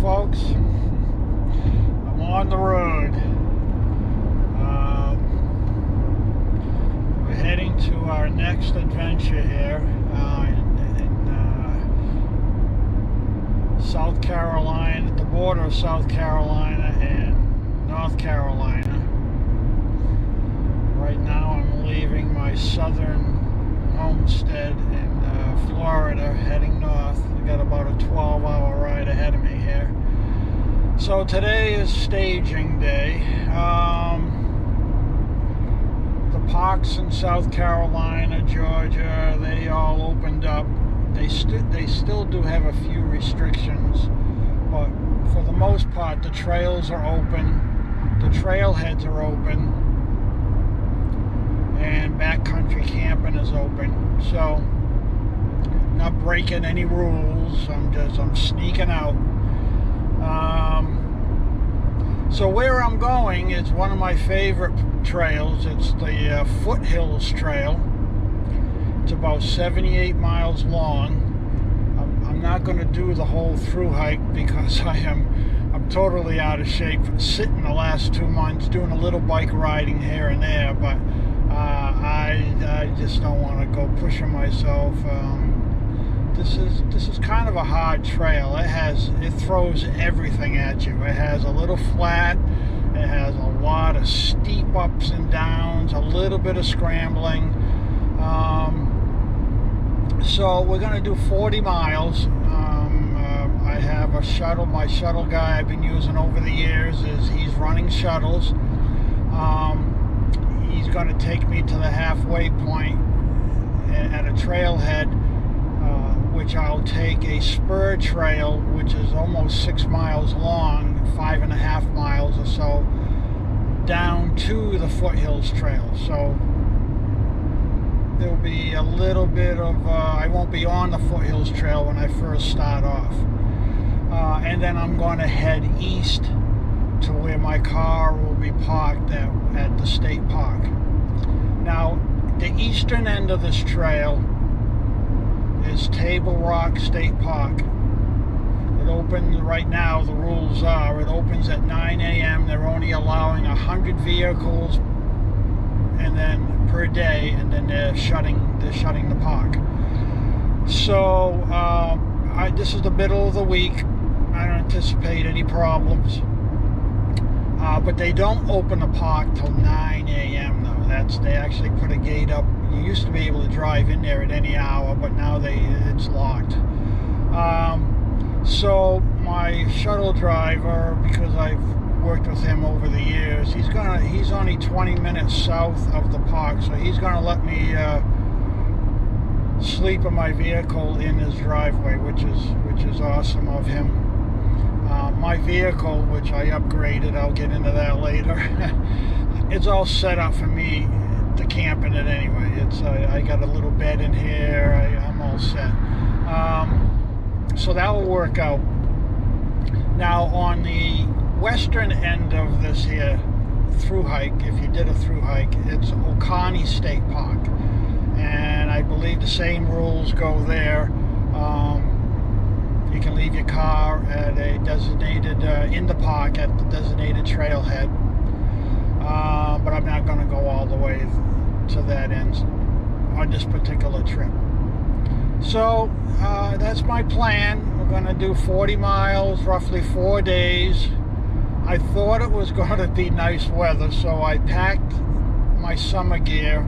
folks. I'm on the road. We're heading to our next adventure here in South Carolina, at the border of South Carolina and North Carolina. Right now I'm leaving my southern homestead in Florida, heading north. I got about a 12-hour ride ahead of me here. So today is staging day. The parks in South Carolina, Georgia, they all opened up. They still do have a few restrictions, but for the most part the trails are open, the trailheads are open, and backcountry camping is open. So not breaking any rules, I'm sneaking out. So where I'm going is one of my favorite trails. It's the Foothills Trail. It's about 78 miles long. I'm not going to do the whole through hike because I'm totally out of shape. Sitting the last 2 months, doing a little bike riding here and there, but I just don't want to go pushing myself. This is kind of a hard trail. It throws everything at you. It has a little flat, it has a lot of steep ups and downs, a little bit of scrambling. So we're going to do 40 miles. I have a shuttle. My shuttle guy I've been using over the years he's running shuttles. He's going to take me to the halfway point at a trailhead, which I'll take a spur trail, which is almost 6 miles long, 5.5 miles or so, down to the Foothills Trail. So there'll be a little bit of, I won't be on the Foothills Trail when I first start off. And then I'm going to head east to where my car will be parked at the state park. Now, the eastern end of this trail is Table Rock State Park. It opens right now. The rules are it opens at 9 a.m. They're only allowing 100 vehicles, and then per day, and then they're shutting the park. So this is the middle of the week. I don't anticipate any problems. But they don't open the park till 9 a.m. though. They actually put a gate up. You used to be able to drive in there at any hour, but now it's locked. So my shuttle driver, because I've worked with him over the years, he's only 20 minutes south of the park, so he's gonna let me sleep in my vehicle in his driveway, which is awesome of him. My vehicle, which I upgraded, I'll get into that later, it's all set up for me to camp in it anyway. I got a little bed in here. I'm all set. So that will work out. Now on the western end of this here through hike, if you did a through hike, it's Oconee State Park, and I believe the same rules go there. You can leave your car at a designated in the park at the designated trailhead, but I'm not going to go all the way to that end on this particular trip. So that's my plan. We're going to do 40 miles, roughly 4 days. I thought it was going to be nice weather, so I packed my summer gear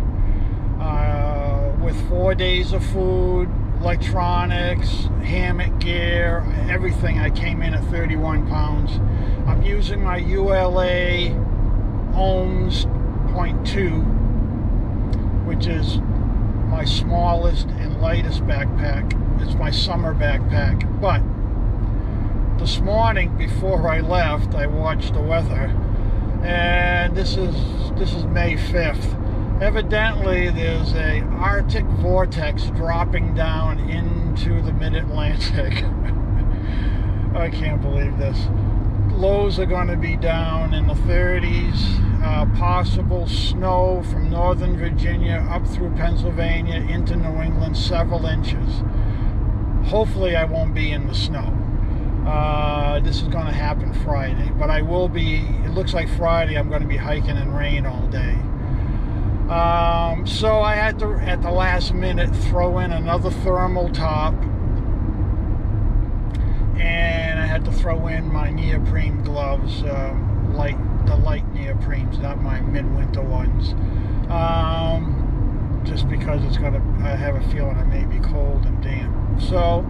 with 4 days of food, electronics, hammock gear, everything. I came in at 31 pounds. I'm using my ULA Ohms .2, which is my smallest and lightest backpack. It's my summer backpack. But this morning before I left, I watched the weather, and this is May 5th. Evidently there's a Arctic vortex dropping down into the mid-Atlantic. I can't believe this. Lows are going to be down in the 30s. Possible snow from northern Virginia up through Pennsylvania into New England, several inches. Hopefully I won't be in the snow. This is going to happen Friday, but I will be, it looks like Friday I'm going to be hiking in rain all day. So I had to, at the last minute, throw in another thermal top, and I had to throw in my neoprene gloves, the light neoprenes, not my midwinter ones, just because it's gonna, I have a feeling I may be cold and damp. So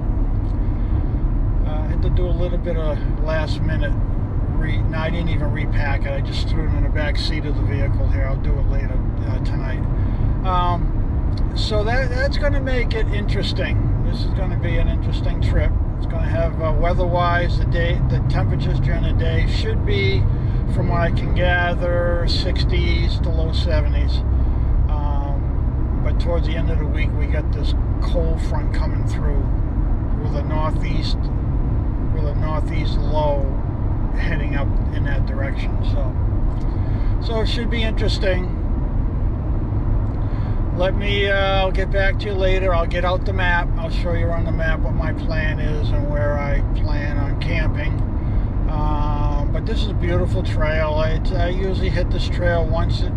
I had to do a little bit of last minute. No, I didn't even repack it. I just threw it in the back seat of the vehicle here. I'll do it later tonight. So that's going to make it interesting. This is going to be an interesting trip. It's going to have weather-wise, the temperatures during the day should be, from what I can gather, 60s to low 70s. But towards the end of the week, we got this cold front coming through with a northeast low heading up in that direction. So it should be interesting. I'll get back to you later. I'll get out the map. I'll show you on the map what my plan is and where I plan on camping. But this is a beautiful trail. I usually hit this trail once a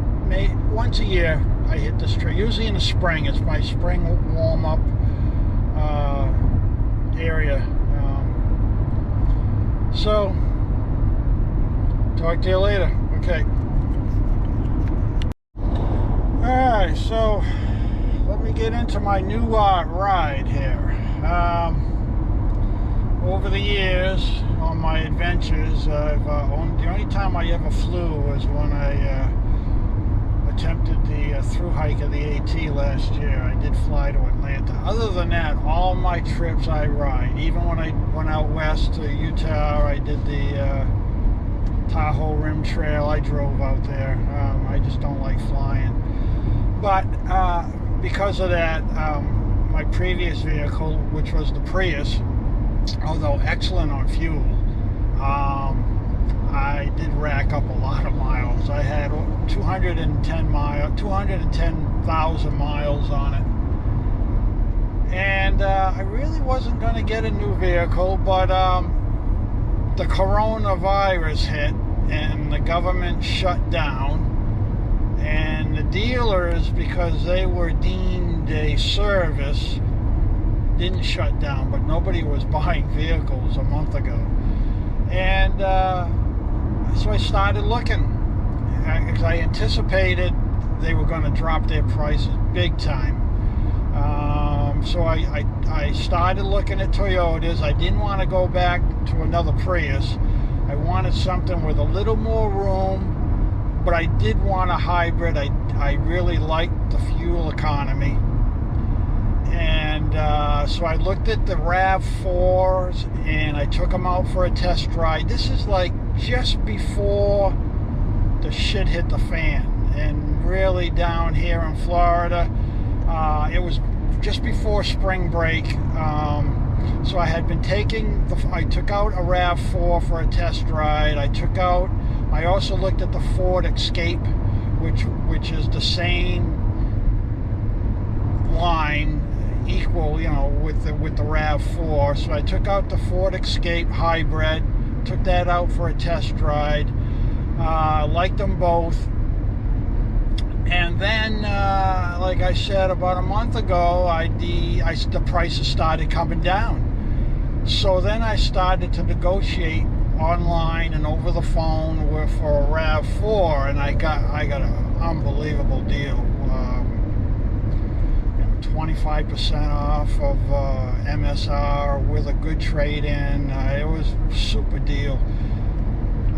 year. I hit this trail, usually in the spring. It's my spring warm-up area. So talk to you later. Okay. Alright, so let me get into my new ride here. Over the years, on my adventures, the only time I ever flew was when I attempted the through hike of the AT last year. I did fly to Atlanta. Other than that, all my trips I ride. Even when I went out west to Utah, I did the Tahoe Rim Trail. I drove out there. I just don't like flying. But because of that, my previous vehicle, which was the Prius, although excellent on fuel, I did rack up a lot of miles. I had 210,000 miles on it. And I really wasn't going to get a new vehicle, but the coronavirus hit and the government shut down, and the dealers, because they were deemed a service, didn't shut down, but nobody was buying vehicles a month ago. And so I started looking, because I anticipated they were going to drop their prices big time. So I started looking at Toyotas. I didn't want to go back to another Prius. I wanted something with a little more room, but I did want a hybrid. I really liked the fuel economy. And so I looked at the RAV4s and I took them out for a test ride. This is like just before the shit hit the fan. And really down here in Florida, it was just before spring break. So I had been I took out a RAV4 for a test ride. I also looked at the Ford Escape, which is the same line, equal, you know, with the RAV4. So I took out the Ford Escape hybrid, took that out for a test ride. Liked them both. And then, like I said, about a month ago, the prices started coming down. So then I started to negotiate online and over the phone for a RAV4, and I got an unbelievable deal. 25% off of MSR with a good trade-in. It was a super deal.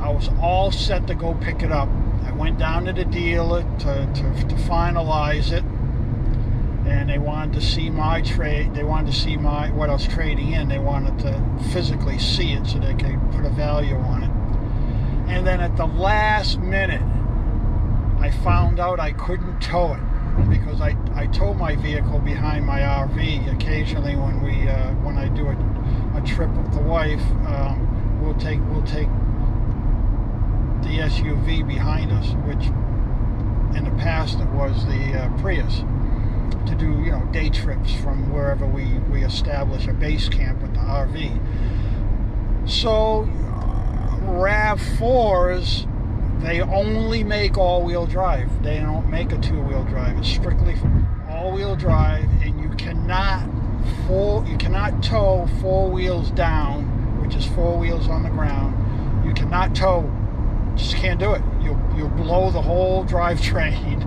I was all set to go pick it up. I went down to the dealer to finalize it, and they wanted to see my trade. They wanted to see what I was trading in. They wanted to physically see it so they could put a value on it. And then at the last minute, I found out I couldn't tow it, because I tow my vehicle behind my RV. Occasionally, when I do a trip with the wife, we'll take the SUV behind us, which in the past it was the Prius, to do, you know, day trips from wherever we establish a base camp with the RV. So RAV4s, they only make all-wheel drive. They don't make a two-wheel drive. It's strictly all-wheel drive, and you cannot tow four wheels down, which is four wheels on the ground. You cannot tow. Just can't do it. You'll blow the whole drivetrain.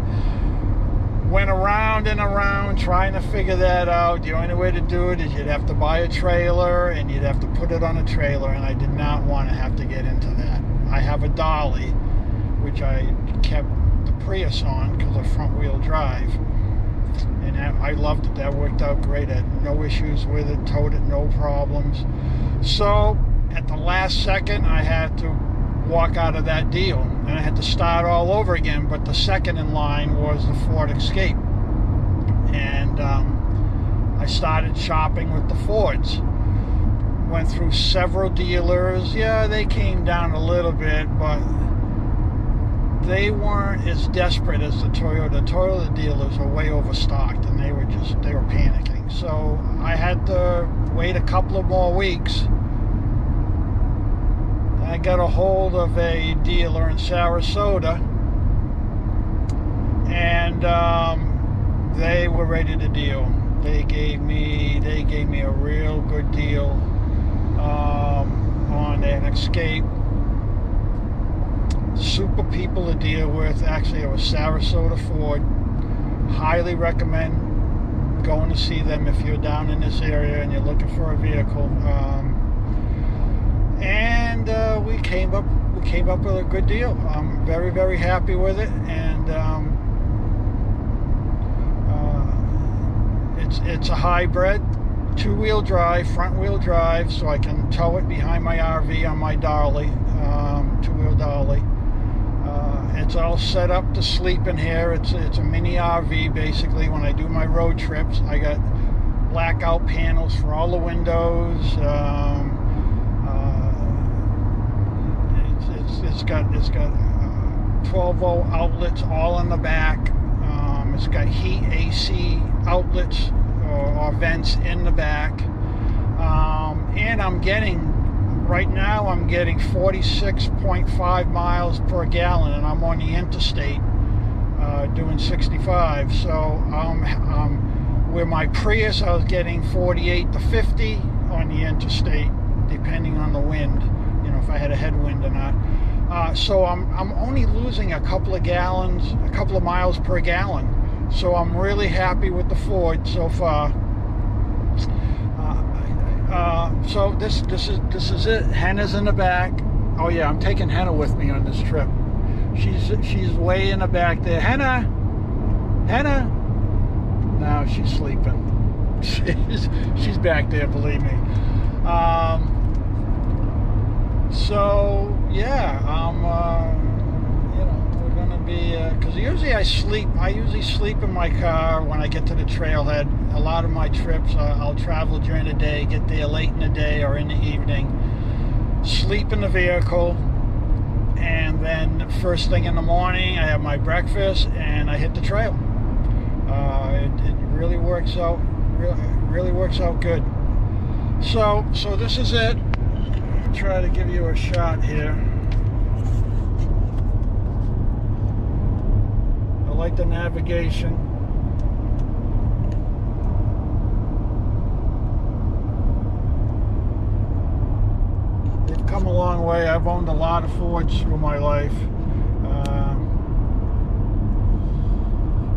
Went around and around trying to figure that out. The only way to do it is you'd have to buy a trailer, and you'd have to put it on a trailer, and I did not want to have to get into that. I have a dolly, which I kept the Prius on because of front-wheel drive, and I loved it. That worked out great. I had no issues with it, towed it, no problems. So at the last second, I had to walk out of that deal, and I had to start all over again. But the second in line was the Ford Escape, and I started shopping with the Fords. Went through several dealers. Yeah, they came down a little bit, but they weren't as desperate as the Toyota. The Toyota dealers are way overstocked, and they were panicking. So I had to wait a couple of more weeks. I got a hold of a dealer in Sarasota, and they were ready to deal. They gave me a real good deal on an Escape. Super people to deal with. Actually, it was Sarasota Ford. Highly recommend going to see them if you're down in this area and you're looking for a vehicle. And we came up with a good deal. I'm very, very happy with it, and it's a hybrid, two-wheel drive, front-wheel drive, so I can tow it behind my RV on my dolly, two-wheel dolly. It's all set up to sleep in here. It's a mini RV basically. When I do my road trips, I got blackout panels for all the windows. It's got 12-volt outlets all in the back. It's got heat AC outlets or vents in the back. And right now I'm getting 46.5 miles per gallon, and I'm on the interstate doing 65. So where my Prius I was getting 48 to 50 on the interstate, depending on the wind, if I had a headwind or not. So I'm only losing a couple of miles per gallon. So I'm really happy with the Ford so far. So this is it. Hannah's in the back. Oh yeah, I'm taking Hannah with me on this trip. She's way in the back there. Hannah. No, she's sleeping. She's back there, believe me. So yeah, we're gonna be because usually I usually sleep in my car when I get to the trailhead. A lot of my trips I'll travel during the day, get there late in the day or in the evening, sleep in the vehicle, and then first thing in the morning I have my breakfast and I hit the trail. It really works out. Really works out good. So this is it. Try to give you a shot here. I like the navigation. We've come a long way. I've owned a lot of Fords through my life,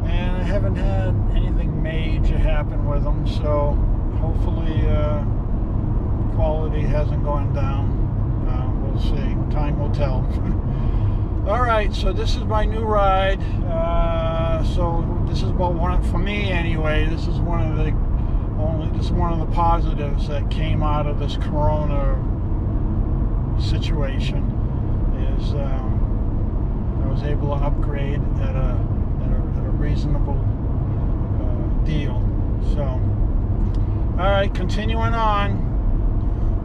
and I haven't had anything major happen with them, so hopefully quality hasn't gone down. We'll see. Time will tell. All right, so this is my new ride. So this is about for me anyway. This is one of the positives that came out of this Corona situation. Is I was able to upgrade at a reasonable deal. So, all right, continuing on.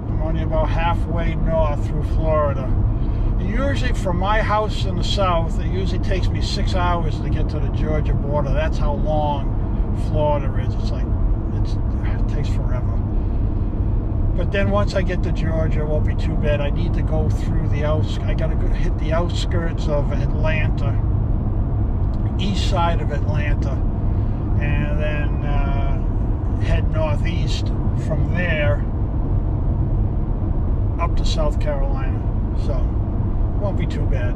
I'm only about halfway north through Florida. Usually from my house in the south, it usually takes me 6 hours to get to the Georgia border. That's how long Florida is. It takes forever. But then once I get to Georgia, it won't be too bad. I need to go through the I gotta hit the outskirts of Atlanta, east side of Atlanta, and then head northeast from there up to South Carolina. So won't be too bad.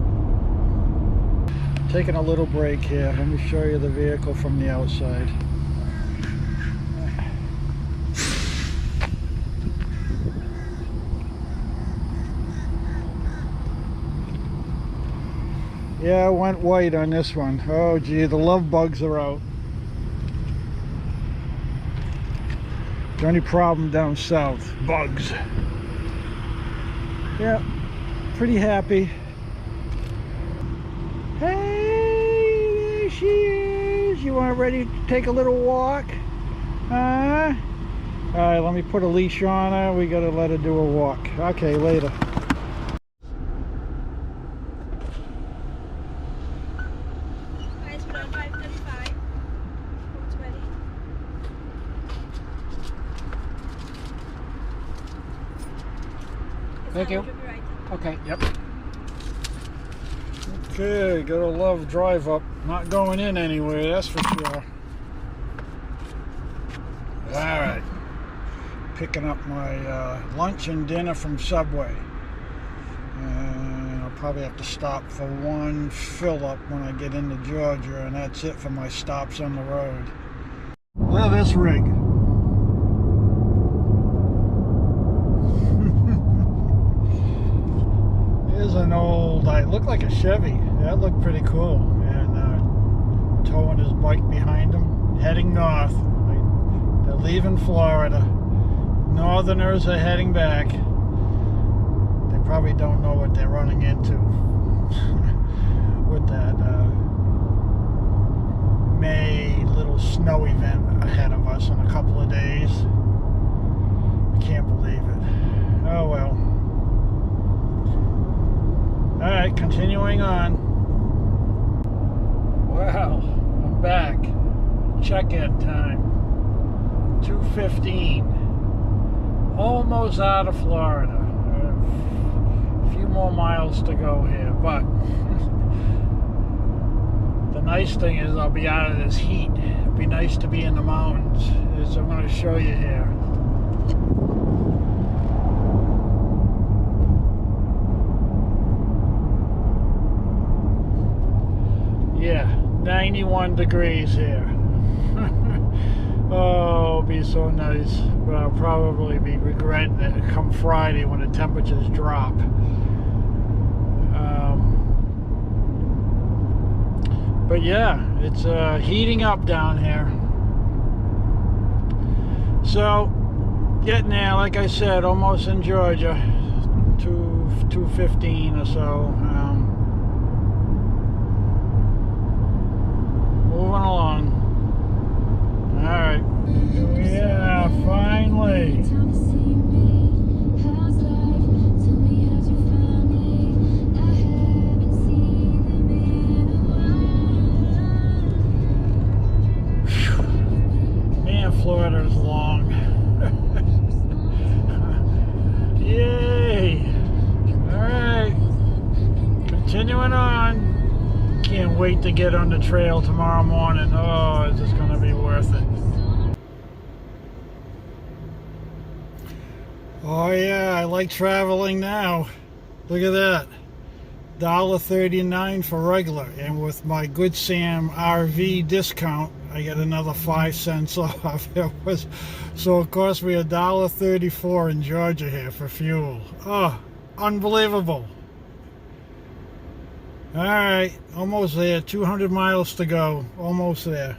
Taking a little break here. Let me show you the vehicle from the outside. Yeah, I went white on this one. Oh gee, the love bugs are out. The only problem down south, bugs. Yeah, pretty happy. Hey, there she is. You want ready to take a little walk? All right, let me put a leash on her. We gotta let her do a walk. Okay, later. Thank you. Okay, yep. Okay, gotta love drive up. Not going in anywhere, that's for sure. Alright. Picking up my lunch and dinner from Subway. And I'll probably have to stop for one fill up when I get into Georgia, and that's it for my stops on the road. Look at this rig. An old, I look like a Chevy. That looked pretty cool. And towing his bike behind him, heading north. They're leaving Florida. Northerners are heading back. They probably don't know what they're running into with that May little snow event ahead of us in a couple of days. I can't believe it. Oh well. Alright, continuing on. Wow, I'm back. Check-in time. 2:15. Almost out of Florida. A few more miles to go here, but the nice thing is I'll be out of this heat. It'll be nice to be in the mountains, as I'm going to show you here. Yeah, 91 degrees here. Oh, it'll be so nice. But I'll probably be regretting it come Friday when the temperatures drop. But yeah, it's heating up down here. So, getting there, like I said, almost in Georgia. 2:15 or so. Moving along. Alright. Yeah, finally. Man, Florida is long. Yay. Alright. Continuing on. Can't wait to get on the trail tomorrow morning. Oh, is this going to be worth it? Oh yeah, I like traveling now. Look at that. $1.39 for regular, and with my Good Sam RV discount I get another 5 cents off. So it cost me $1.34 in Georgia here for fuel. Oh, unbelievable. Alright, almost there. 200 miles to go. Almost there.